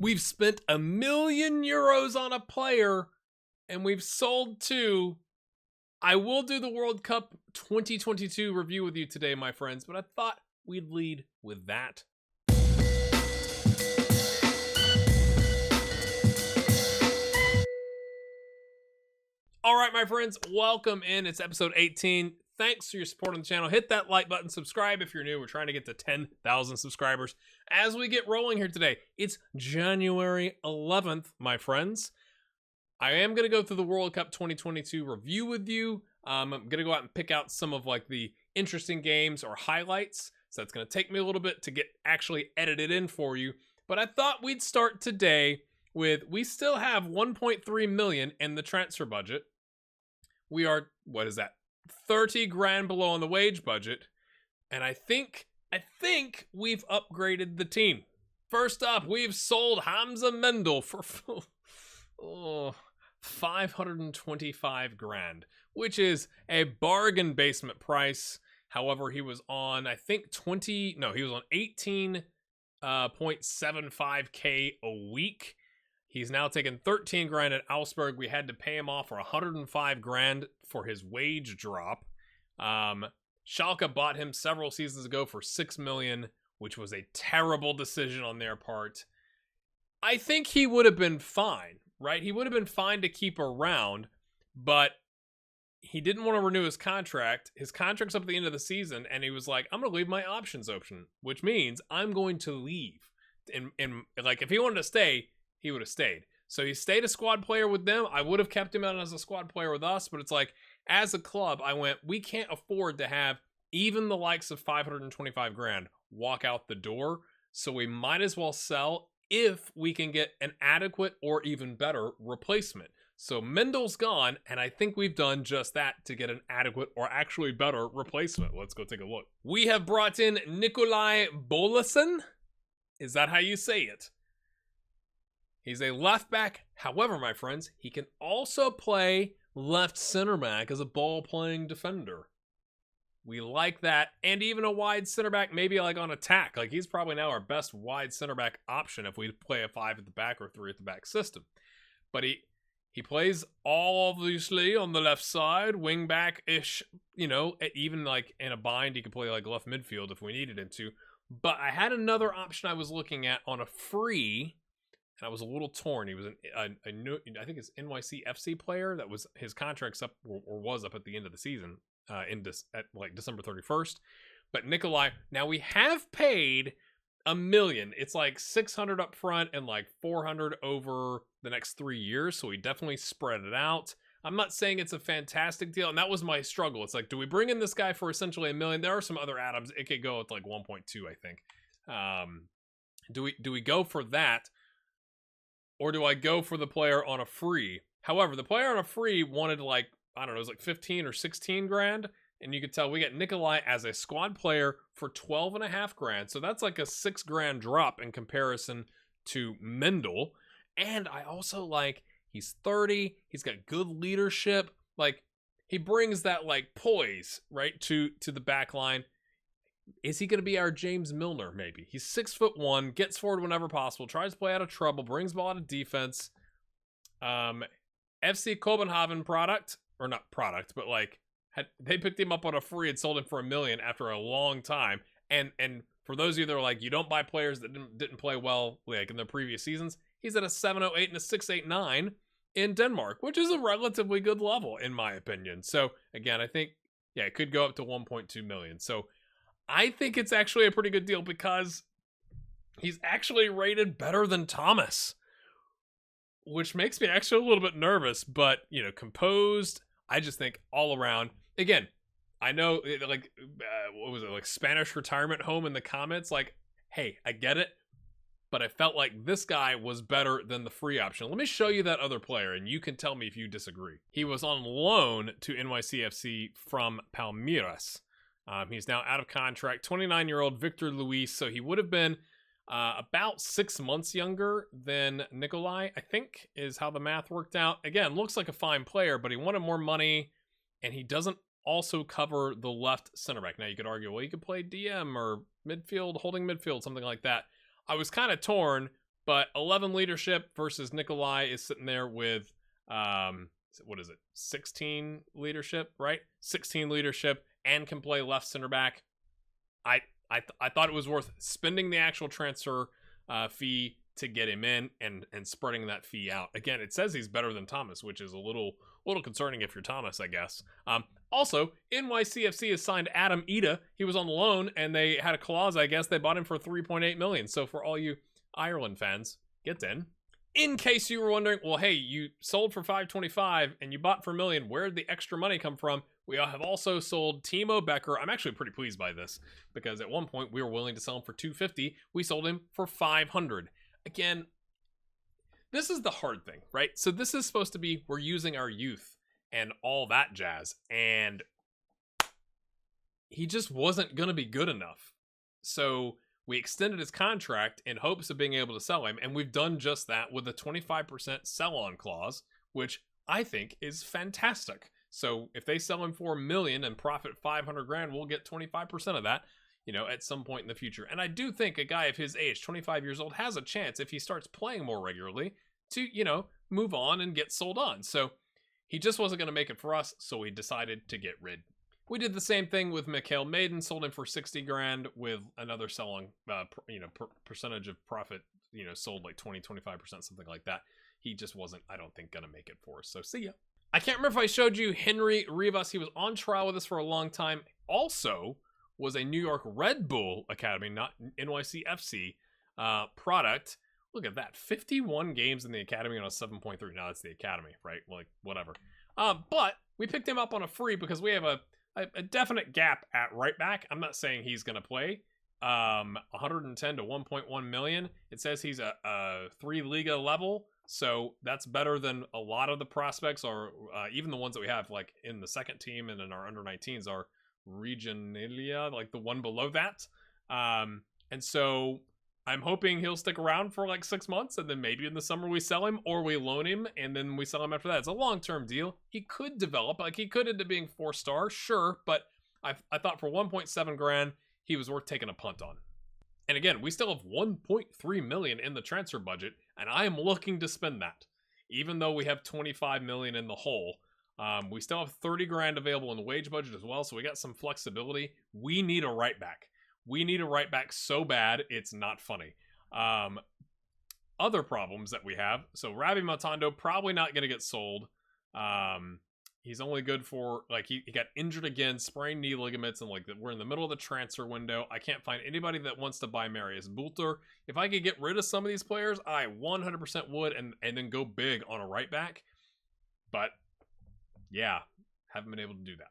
We've spent €1 million on a player, and we've sold 2. I will do the World Cup 2022 review with you today, my friends, but I thought we'd lead with that. All right, my friends, welcome in. It's episode 18. Thanks for your support on the channel. Hit that like button, subscribe if you're new. We're trying to get to 10,000 subscribers as we get rolling here today. It's January 11th, my friends. I am going to go through the World Cup 2022 review with you. I'm going to go out and pick out some of like the interesting games or highlights. So that's going to take me a little bit to get actually edited in for you. But I thought we'd start today with, we still have 1.3 million in the transfer budget. We are, what is that? 30 grand below on the wage budget. And I think we've upgraded the team. First up, we've sold Hamza Mendel for 525 grand, which is a bargain basement price. However, he was on, I think he was on 18.75K a week. He's now taken 13 grand at Augsburg. We had to pay him off for 105 grand for his wage drop. Schalke bought him several seasons ago for 6 million, which was a terrible decision on their part. I think he would have been fine, right? He would have been fine to keep around, but he didn't want to renew his contract. His contract's up at the end of the season, and he was like, I'm going to leave my options open, which means I'm going to leave. And like, if he wanted to stay, he would have stayed. So he stayed a squad player with them. I would have kept him out as a squad player with us, but it's like, as a club, I went, we can't afford to have even the likes of 525 grand walk out the door. So we might as well sell if we can get an adequate or even better replacement. So Mendel's gone, and I think we've done just that to get an adequate or actually better replacement. Let's go take a look. We have brought in Nikolai Bolesen. Is that how you say it? He's a left back. However, my friends, he can also play left center back as a ball-playing defender. We like that. And even a wide center back, maybe like on attack. Like, he's probably now our best wide center back option if we play a 5 at the back or 3 at the back system. But he plays obviously on the left side, wing back-ish, you know, even like in a bind, he could play like left midfield if we needed him to. But I had another option I was looking at on a free, and I was a little torn. He was a new, I think it's NYC FC player that was, his contract's up or was up at the end of the season, at like December 31st. But Nikolai, now we have paid $1 million. It's like 600 up front and like 400 over the next 3 years. So we definitely spread it out. I'm not saying it's a fantastic deal, and that was my struggle. It's like, do we bring in this guy for essentially $1 million? There are some other add-ons. It could go at like 1.2, I think. Do we go for that? Or do I go for the player on a free? However, the player on a free wanted like, I don't know, it was like 15 or 16 grand. And you could tell we get Nikolai as a squad player for 12.5 grand. So that's like a 6 grand drop in comparison to Mendel. And I also like, he's 30. He's got good leadership. Like, he brings that like poise, right, to the back line. Is he going to be our James Milner, maybe? He's 6'1", gets forward whenever possible, tries to play out of trouble, brings ball out of defense. FC Copenhagen product, or not product, but like, they picked him up on a free and sold him for $1 million after a long time. And for those of you that are like, you don't buy players that didn't play well like in their previous seasons, he's at a 708 and a 689 in Denmark, which is a relatively good level, in my opinion. So, again, I think, yeah, it could go up to 1.2 million. So, I think it's actually a pretty good deal because he's actually rated better than Thomas, which makes me actually a little bit nervous, but, you know, composed. I just think all around, again, I know, like, what was it, like Spanish retirement home in the comments, like, hey, I get it, but I felt like this guy was better than the free option. Let me show you that other player, and you can tell me if you disagree. He was on loan to NYCFC from Palmeiras. He's now out of contract, 29-year-old Victor Luis, so he would have been about 6 months younger than Nikolai, I think, is how the math worked out. Again, looks like a fine player, but he wanted more money, and he doesn't also cover the left center back. Now, you could argue, well, you could play DM or midfield, holding midfield, something like that. I was kind of torn, But 11 leadership versus Nikolai is sitting there with, what is it, 16 leadership, right? 16 leadership and can play left center back. I thought it was worth spending the actual transfer fee to get him in and spreading that fee out. Again, it says he's better than Thomas, which is a little concerning if you're Thomas, I guess. Also, NYCFC has signed Adam Ida. He was on loan, and they had a clause, I guess. They bought him for $3.8 million. So for all you Ireland fans, get in. In case you were wondering, well, hey, you sold for $525 and you bought for $1 million. Where did the extra money come from? We have also sold Timo Becker. I'm actually pretty pleased by this because at one point we were willing to sell him for $250. We sold him for $500. Again, this is the hard thing, right? So this is supposed to be, we're using our youth and all that jazz, and he just wasn't going to be good enough. So we extended his contract in hopes of being able to sell him, and we've done just that with a 25% sell-on clause, which I think is fantastic. So if they sell him for $1 million and profit $500,000, we'll get 25% of that, at some point in the future. And I do think a guy of his age, 25 years old, has a chance if he starts playing more regularly to, move on and get sold on. So he just wasn't going to make it for us, so we decided to get rid. We did the same thing with Mikhail Maiden, sold him for $60,000 with another sell-on, percentage of profit, sold like 20-25%, something like that. He just wasn't, I don't think, going to make it for us. So see ya. I can't remember if I showed you Henry Rivas. He was on trial with us for a long time. Also was a New York Red Bull Academy, not NYCFC product. Look at that. 51 games in the Academy on a 7.3. Now that's the Academy, right? Like, whatever. But we picked him up on a free because we have a definite gap at right back. I'm not saying he's going to play. 110 to 1.1 million. It says he's a 3 Liga level. So that's better than a lot of the prospects, or even the ones that we have like in the second team and in our under 19s are Regionalia, like the one below that. And so I'm hoping he'll stick around for like 6 months, and then maybe in the summer we sell him, or we loan him and then we sell him after that. It's a long-term deal. He could develop, like he could end up being 4-star, sure, but I thought for 1.7 grand he was worth taking a punt on. And again, we still have 1.3 million in the transfer budget, and I am looking to spend that. Even though we have 25 million in the hole, we still have 30 grand available in the wage budget as well, so we got some flexibility. We need a right back. We need a right back so bad, it's not funny. Other problems that we have, so Ravi Matondo probably not going to get sold. He's only good for, like, he got injured again, sprained knee ligaments, and, like, we're in the middle of the transfer window. I can't find anybody that wants to buy Marius Bulter. If I could get rid of some of these players, I 100% would, and then go big on a right back. But, yeah, haven't been able to do that.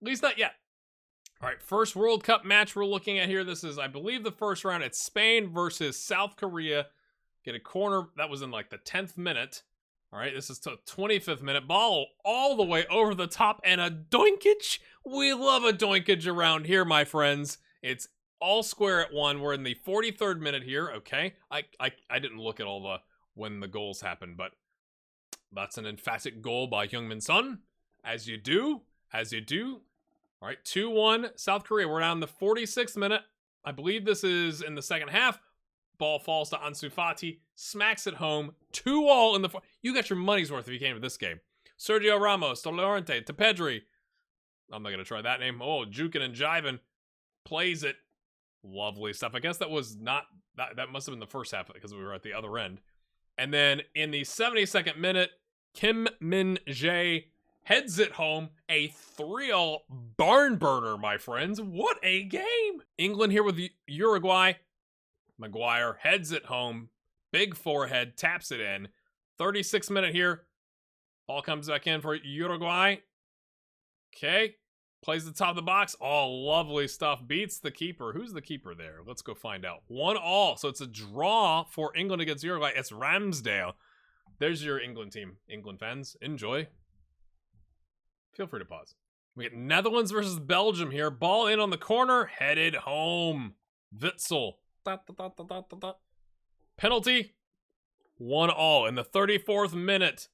At least not yet. All right, first World Cup match we're looking at here. This is, I believe, the first round. It's Spain versus South Korea. Get a corner. That was in, like, the 10th minute. All right, this is the 25th minute. Ball all the way over the top, and a doinkage. We love a doinkage around here, my friends. It's all square at one. We're in the 43rd minute here, okay? I didn't look at all when the goals happened, but that's an emphatic goal by Heung-min Son. As you do. All right, 2-1, South Korea. We're down the 46th minute. I believe this is in the second half. Ball falls to Ansu Fati, smacks it home, 2-2 in the... You got your money's worth if you came to this game. Sergio Ramos, to Llorente, to Pedri. I'm not going to try that name. Oh, Jukin and Jivin plays it. Lovely stuff. I guess that was not... That must have been the first half because we were at the other end. And then in the 72nd minute, Kim Min-jae heads it home. A 3-3 barn burner, my friends. What a game! England here with Uruguay. Maguire heads it home. Big forehead, taps it in. 36th minute here. Ball comes back in for Uruguay. Okay. Plays the top of the box. Oh, lovely stuff. Beats the keeper. Who's the keeper there? Let's go find out. 1-1. So it's a draw for England against Uruguay. It's Ramsdale. There's your England team. England fans, enjoy. Feel free to pause. We get Netherlands versus Belgium here. Ball in on the corner. Headed home. Witsel. Penalty. 1-1 in the 34th minute.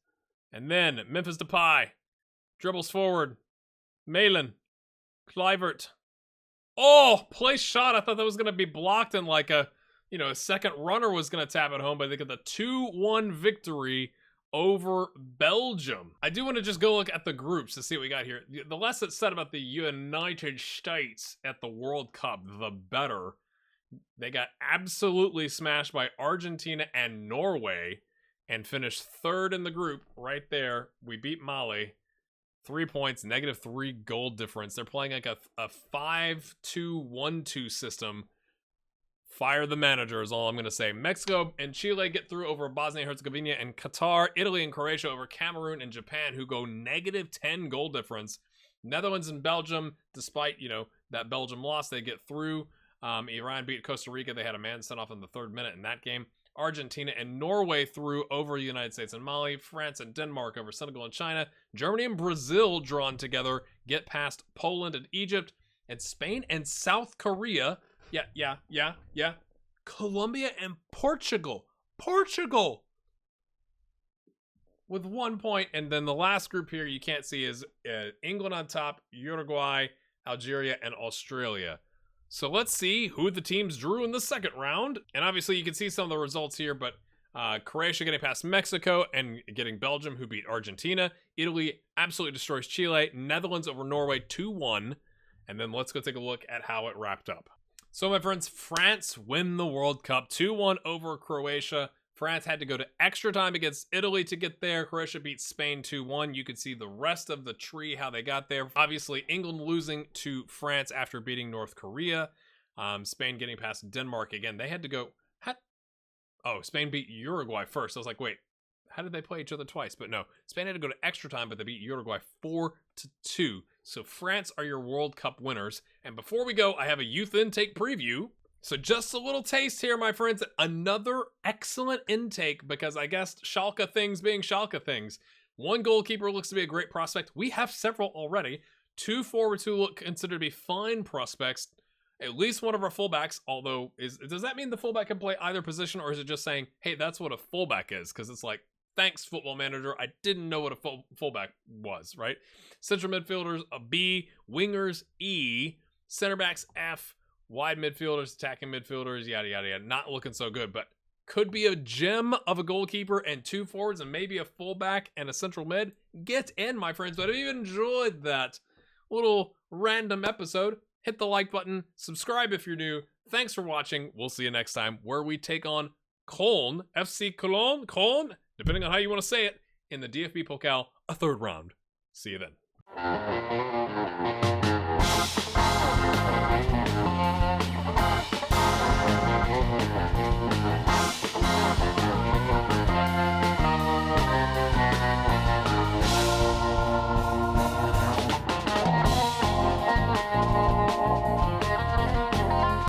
And then Memphis Depay dribbles forward. Malin. Kluivert. Oh, place shot. I thought that was going to be blocked in like a, you know, a second runner was going to tap it home, but they get the 2-1 victory over Belgium. I do want to just go look at the groups to see what we got here. The less it's said about the United States at the World Cup, the better. They got absolutely smashed by Argentina and Norway and finished third in the group right there. We beat Mali. 3 points, -3 goal difference. They're playing like a 5-2-1-2 system. Fire the manager is all I'm going to say. Mexico and Chile get through over Bosnia and Herzegovina and Qatar. Italy and Croatia over Cameroon and Japan, who go -10 goal difference. Netherlands and Belgium, despite, you know, that Belgium loss, they get through. Iran beat Costa Rica. They had a man sent off in the 3rd minute in that game. Argentina and Norway through over the United States and Mali. France and Denmark over Senegal and China. Germany and Brazil drawn together, get past Poland and Egypt. And Spain and South Korea. Yeah. Colombia and Portugal. With 1 point. And then the last group here you can't see is England on top, Uruguay, Algeria, and Australia. So let's see who the teams drew in the second round. And obviously you can see some of the results here, but Croatia getting past Mexico and getting Belgium, who beat Argentina. Italy absolutely destroys Chile. Netherlands over Norway 2-1. And then let's go take a look at how it wrapped up. So my friends, France win the World Cup 2-1 over Croatia. France had to go to extra time against Italy to get there. Croatia beat Spain 2-1. You can see the rest of the tree, how they got there. Obviously, England losing to France after beating North Korea. Spain getting past Denmark again. They had to go... Oh, Spain beat Uruguay first. I was like, wait, how did they play each other twice? But no, Spain had to go to extra time, but they beat Uruguay 4-2. So France are your World Cup winners. And before we go, I have a youth intake preview. So just a little taste here, my friends. Another excellent intake because I guess Schalke things being Schalke things. One goalkeeper looks to be a great prospect. We have several already. 2 forwards who look considered to be fine prospects. At least one of our fullbacks, although, does that mean the fullback can play either position, or is it just saying, hey, that's what a fullback is? Because it's like, thanks, Football Manager. I didn't know what a fullback was, right? Central midfielders, a B. Wingers, E. Center backs, F. Wide midfielders, attacking midfielders, yada, yada, yada. Not looking so good, but could be a gem of a goalkeeper and 2 forwards and maybe a fullback and a central mid. Get in, my friends. But if you enjoyed that little random episode, hit the like button, subscribe if you're new. Thanks for watching. We'll see you next time where we take on Cologne, FC Cologne, depending on how you want to say it, in the DFB Pokal, a 3rd round. See you then.